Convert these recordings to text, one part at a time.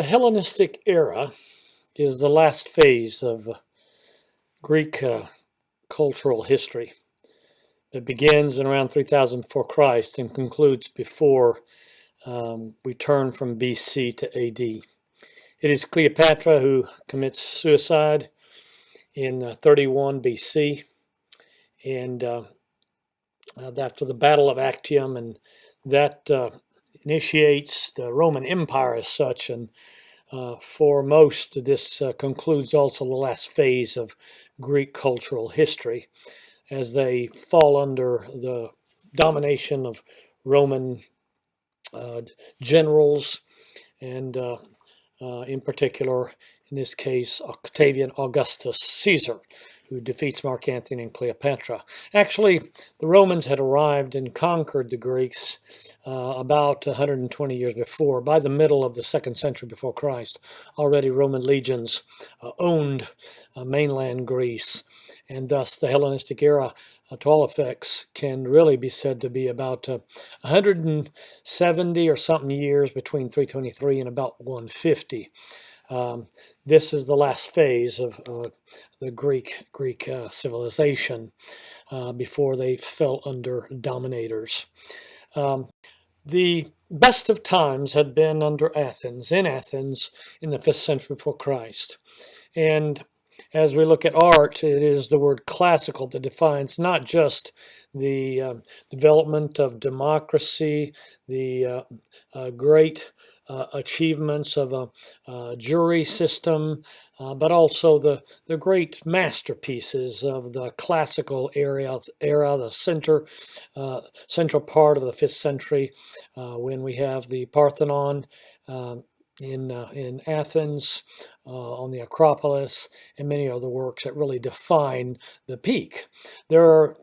The Hellenistic era is the last phase of Greek cultural history. It begins in around 3000 before Christ and concludes before we turn from BC to AD. It is Cleopatra who commits suicide in 31 BC, and after the Battle of Actium, and that initiates the Roman Empire as such, and for most, this concludes also the last phase of Greek cultural history as they fall under the domination of Roman generals, and in particular, in this case, Octavian Augustus Caesar, who defeats Mark Antony and Cleopatra. Actually, the Romans had arrived and conquered the Greeks about 120 years before. By the middle of the 2nd century before Christ, already Roman legions owned mainland Greece, and thus the Hellenistic era, to all effects, can really be said to be about 170 or something years between 323 and about 150. This is the last phase of the Greek civilization before they fell under dominators. The best of times had been under Athens, in the 5th century before Christ. And as we look at art, it is the word classical that defines not just the development of democracy, the great achievements of a jury system, but also the great masterpieces of the classical era, the central part of the 5th century, when we have the Parthenon in Athens, on the Acropolis, and many other works that really define the peak. There are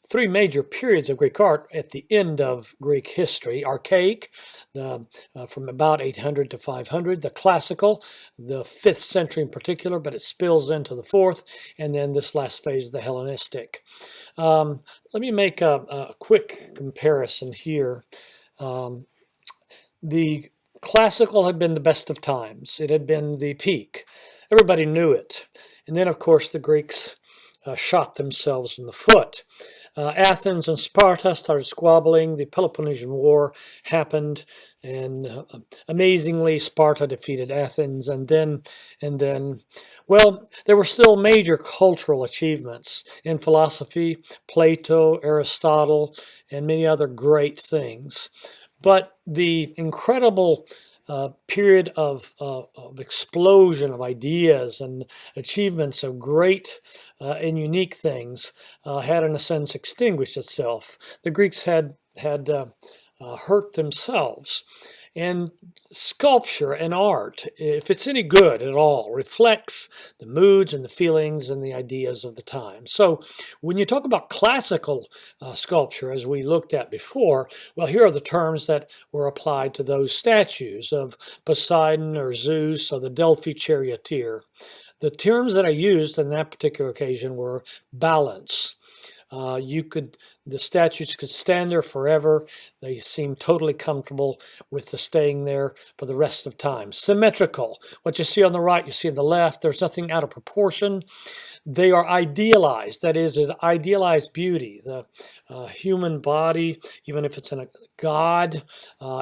3 major periods of Greek art at the end of Greek history: archaic, from about 800 to 500, the classical, the 5th century in particular, but it spills into the 4th, and then this last phase, the Hellenistic. Let me make a quick comparison here. The classical had been the best of times. It had been the peak. Everybody knew it. And then, of course, the Greeks shot themselves in the foot. Athens and Sparta started squabbling. The Peloponnesian War happened, and amazingly, Sparta defeated Athens. And then, well, there were still major cultural achievements in philosophy: Plato, Aristotle, and many other great things. But the incredible period of explosion of ideas and achievements of great and unique things had, in a sense, extinguished itself. The Greeks had hurt themselves. And sculpture and art, if it's any good at all, reflects the moods and the feelings and the ideas of the time. So when you talk about classical sculpture, as we looked at before, well, here are the terms that were applied to those statues of Poseidon or Zeus or the Delphi charioteer. The terms that I used in that particular occasion were balance. The statues could stand there forever. They seemed totally comfortable with the staying there for the rest of time. Symmetrical. What you see on the right, you see on the left. There's nothing out of proportion. They are idealized. That is idealized beauty. The human body, even if it's in a god,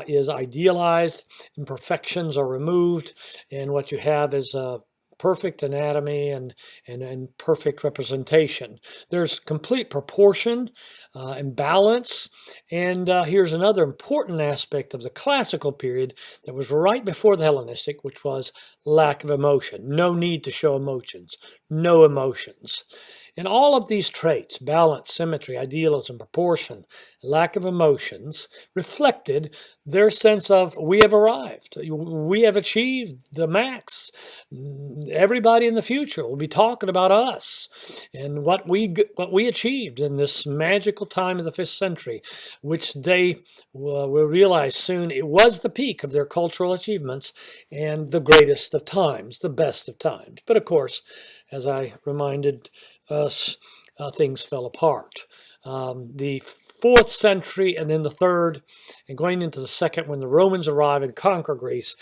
is idealized. Imperfections are removed. And what you have is perfect anatomy and perfect representation. There's complete proportion and balance. And here's another important aspect of the classical period that was right before the Hellenistic, which was lack of emotion. No need to show emotions. No emotions. And all of these traits, balance, symmetry, idealism, proportion, lack of emotions, reflected their sense of, we have arrived. We have achieved the max. Everybody in the future will be talking about us and what we achieved in this magical time of the 5th century, which they will realize soon it was the peak of their cultural achievements and the greatest of times, the best of times. But of course, as I reminded us, things fell apart. The 4th century and then the 3rd, and going into the 2nd, when the Romans arrive and conquer Greece,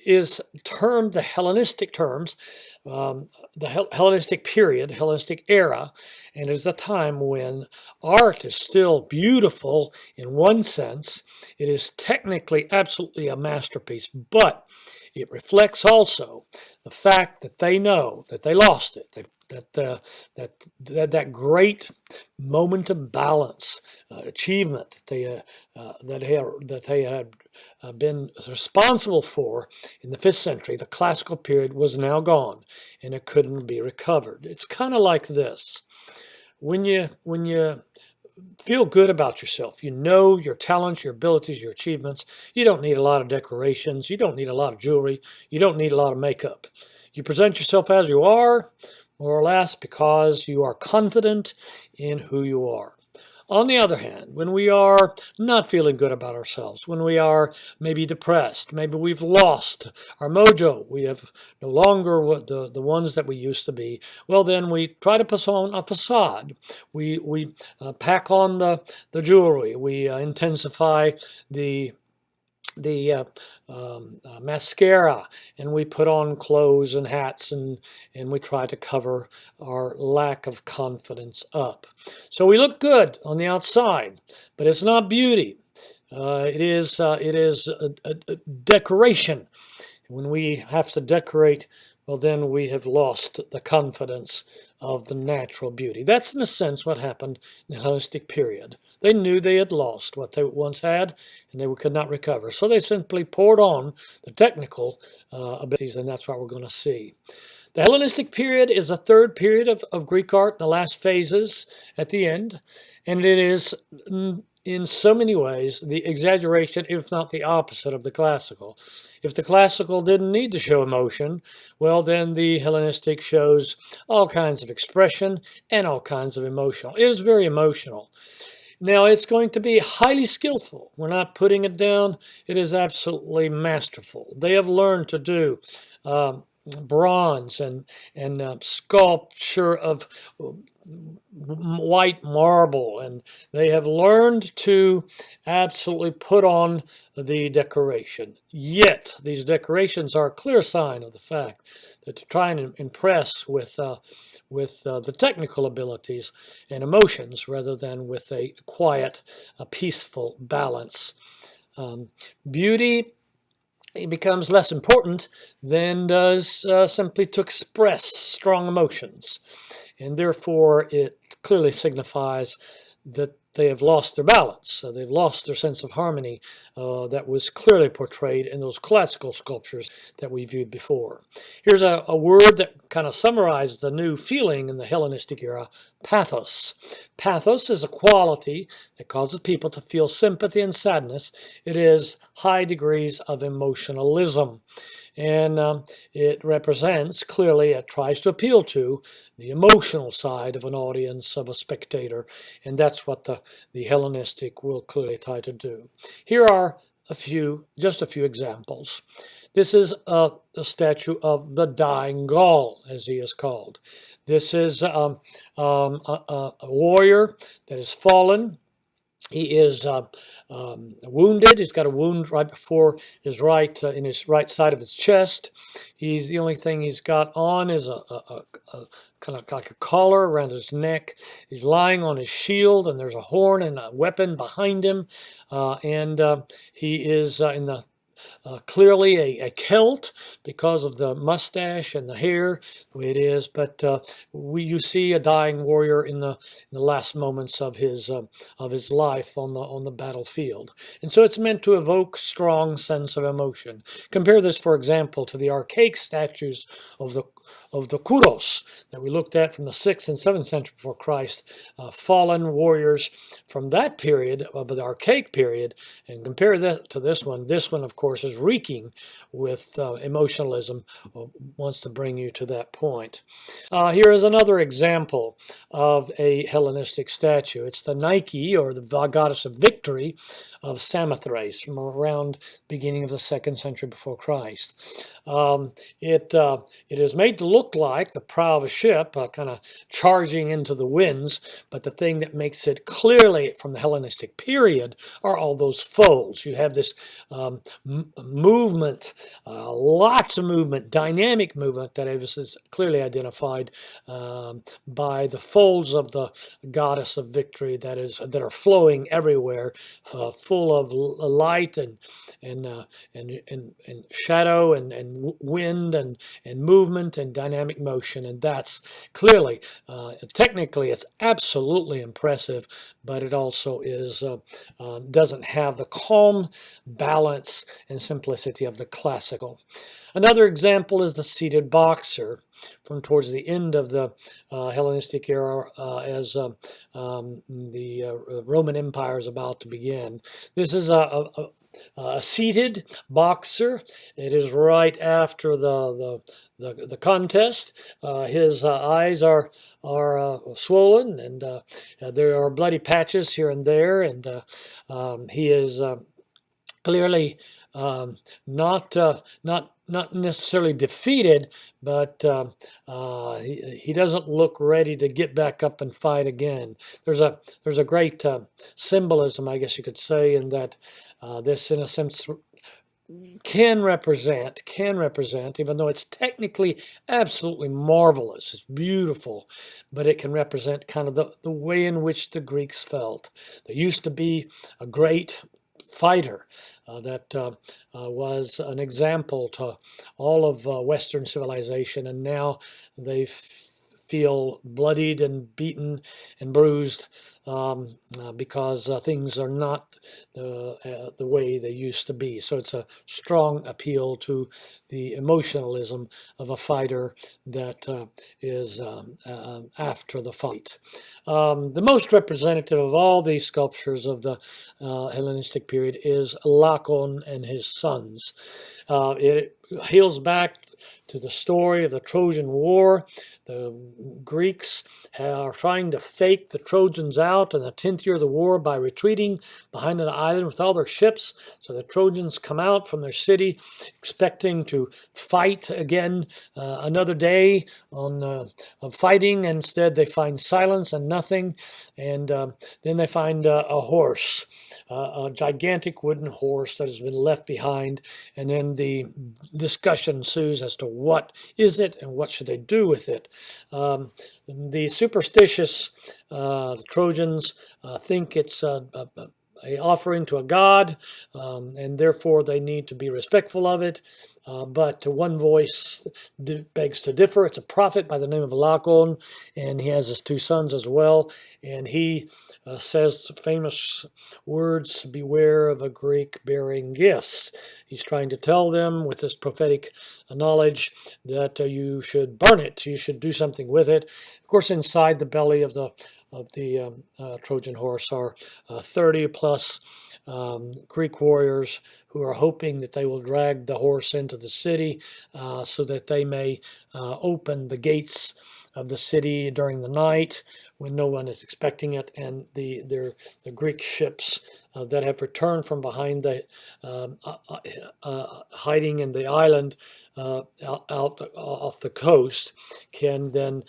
is termed the Hellenistic terms, the Hellenistic period, Hellenistic era, and it is a time when art is still beautiful in one sense. It is technically absolutely a masterpiece, but it reflects also the fact that they know that they lost it. That great moment of balance, achievement that they had been responsible for in the 5th century, the classical period, was now gone, and it couldn't be recovered. It's kind of like this: when you feel good about yourself, you know your talents, your abilities, your achievements. You don't need a lot of decorations. You don't need a lot of jewelry. You don't need a lot of makeup. You present yourself as you are, more or less, because you are confident in who you are. On the other hand, when we are not feeling good about ourselves, when we are maybe depressed, maybe we've lost our mojo, we have no longer the ones that we used to be, well, then we try to put on a facade. We pack on the jewelry. We intensify the mascara, and we put on clothes and hats, and we try to cover our lack of confidence up. So we look good on the outside, but it's not beauty. It is a decoration. When we have to decorate, well, then we have lost the confidence of the natural beauty. That's, in a sense, what happened in the Hellenistic period. They knew they had lost what they once had, and they could not recover. So they simply poured on the technical abilities, and that's what we're going to see. The Hellenistic period is a third period of Greek art, the last phases at the end, and it is in so many ways the exaggeration, if not the opposite, of the classical. If the classical didn't need to show emotion, well, then the Hellenistic shows all kinds of expression and all kinds of emotional. It is very emotional. Now, it's going to be highly skillful. We're not putting it down. It is absolutely masterful. They have learned to do bronze and sculpture of white marble, and they have learned to absolutely put on the decoration. Yet these decorations are a clear sign of the fact that to try and impress with the technical abilities and emotions rather than with a quiet, peaceful balance. Beauty, it becomes less important than does simply to express strong emotions. And therefore, it clearly signifies that they have lost their balance. They've lost their sense of harmony that was clearly portrayed in those classical sculptures that we viewed before. Here's a word that kind of summarizes the new feeling in the Hellenistic era: pathos. Pathos is a quality that causes people to feel sympathy and sadness. It is high degrees of emotionalism. And it represents, clearly, it tries to appeal to the emotional side of an audience, of a spectator, and that's what the Hellenistic will clearly try to do. Here are just a few examples. This is a statue of the dying Gaul, as he is called. This is a warrior that has fallen. He is wounded. He's got a wound right before his in his right side of his chest. The only thing he's got on is a kind of like a collar around his neck. He's lying on his shield, and there's a horn and a weapon behind him. He is in the clearly a Celt because of the mustache and the hair, the way it is. But you see a dying warrior in the last moments of his life on the battlefield, and so it's meant to evoke strong sense of emotion. Compare this, for example, to the archaic statues of the Kuros that we looked at from the 6th and 7th century before Christ, fallen warriors from that period of the archaic period, and compare that to this one. This one, of course, is reeking with emotionalism, wants to bring you to that point. Here is another example of a Hellenistic statue. It's the Nike, or the goddess of victory, of Samothrace from around beginning of the 2nd century before Christ. It is made made to look like the prow of a ship, kind of charging into the winds, but the thing that makes it clearly from the Hellenistic period are all those folds. You have this movement, lots of movement, dynamic movement that is clearly identified by the folds of the goddess of victory that are flowing everywhere, full of light and shadow and wind and movement and dynamic motion. And that's clearly, technically, it's absolutely impressive, but it also is doesn't have the calm balance and simplicity of the classical. Another example is the seated boxer from towards the end of the Hellenistic era as the Roman Empire is about to begin. This is a seated boxer. It is right after the contest. His eyes are swollen, and there are bloody patches here and there, and he is clearly not necessarily defeated, but he doesn't look ready to get back up and fight again. There's a great symbolism, I guess you could say, in that this, in a sense, can represent, even though it's technically absolutely marvelous, it's beautiful, but it can represent kind of the way in which the Greeks felt. There used to be a great fighter that was an example to all of Western civilization, and now they feel bloodied and beaten and bruised because things are not the way they used to be. So it's a strong appeal to the emotionalism of a fighter that is after the fight. The most representative of all these sculptures of the Hellenistic period is Laocoon and his sons. It hails back to the story of the Trojan War. The Greeks are trying to fake the Trojans out in the 10th year of the war by retreating behind an island with all their ships. So the Trojans come out from their city expecting to fight again another day of fighting. Instead, they find silence and nothing. And then they find a horse, a gigantic wooden horse that has been left behind. And then the discussion ensues as to what is it and what should they do with it. The superstitious Trojans think it's a offering to a god, and therefore they need to be respectful of it. But one voice begs to differ. It's a prophet by the name of Laocoon, and he has his two sons as well. And he says famous words, beware of a Greek bearing gifts. He's trying to tell them with this prophetic knowledge that you should burn it, you should do something with it. Of course, inside the belly of the Trojan horse are 30 plus Greek warriors who are hoping that they will drag the horse into the city so that they may open the gates of the city during the night when no one is expecting it, and the Greek ships that have returned from behind the hiding in the island out off the coast can then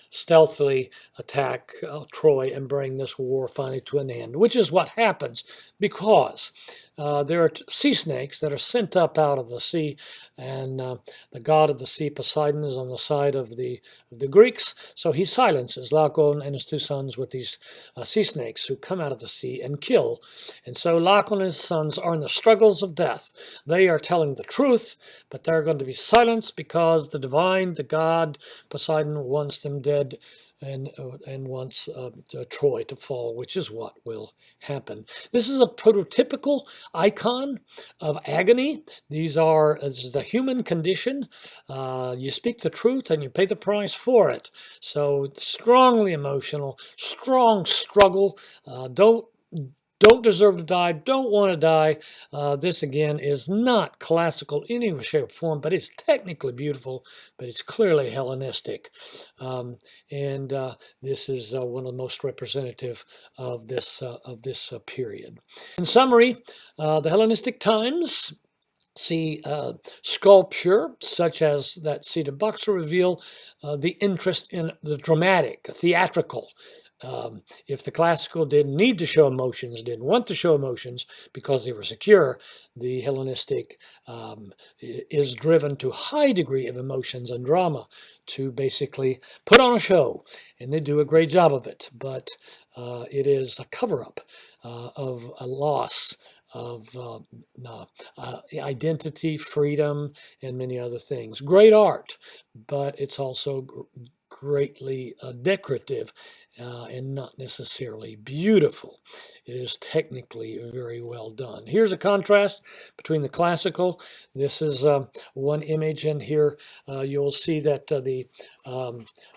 stealthily attack Troy and bring this war finally to an end, which is what happens because there are sea snakes that are sent up out of the sea, and the god of the sea, Poseidon, is on the side of the Greeks, so he silences Laocoon and his two sons with these sea snakes who come out of the sea and kill. And so Laocoon and his sons are in the struggles of death. They are telling the truth, but they're going to be silenced because the god Poseidon wants them dead and wants Troy to fall, which is what will happen. This is a prototypical icon of agony. This is the human condition. You speak the truth and you pay the price for it. So strongly emotional, strong struggle. Don't deserve to die, don't want to die. This, again, is not classical in any shape or form, but it's technically beautiful, but it's clearly Hellenistic. And this is one of the most representative of this period. In summary, the Hellenistic times see sculpture, such as that seated box, will reveal the interest in the dramatic, theatrical. If the classical didn't need to show emotions, didn't want to show emotions because they were secure, the Hellenistic is driven to high degree of emotions and drama to basically put on a show, and they do a great job of it. But it is a cover-up of a loss of identity, freedom, and many other things. Great art, but it's also greatly decorative and not necessarily beautiful. It is technically very well done. Here's a contrast between the classical. This is one image, and here you'll see that the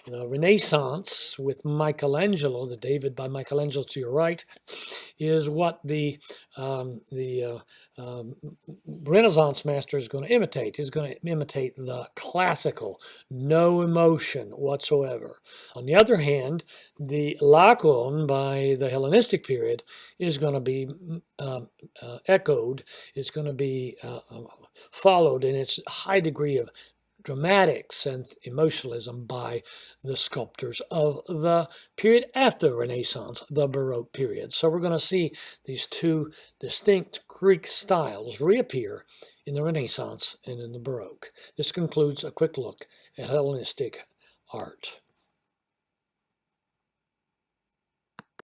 Renaissance with Michelangelo, the David by Michelangelo to your right, is what the Renaissance master is going to imitate. He's going to imitate the classical, no emotion whatsoever. On the other hand, the Laocoon by the Hellenistic period is going to be echoed, it's going to be followed in its high degree of dramatics and emotionalism by the sculptors of the period after the Renaissance, the Baroque period. So we're going to see these two distinct Greek styles reappear in the Renaissance and in the Baroque. This concludes a quick look at Hellenistic art.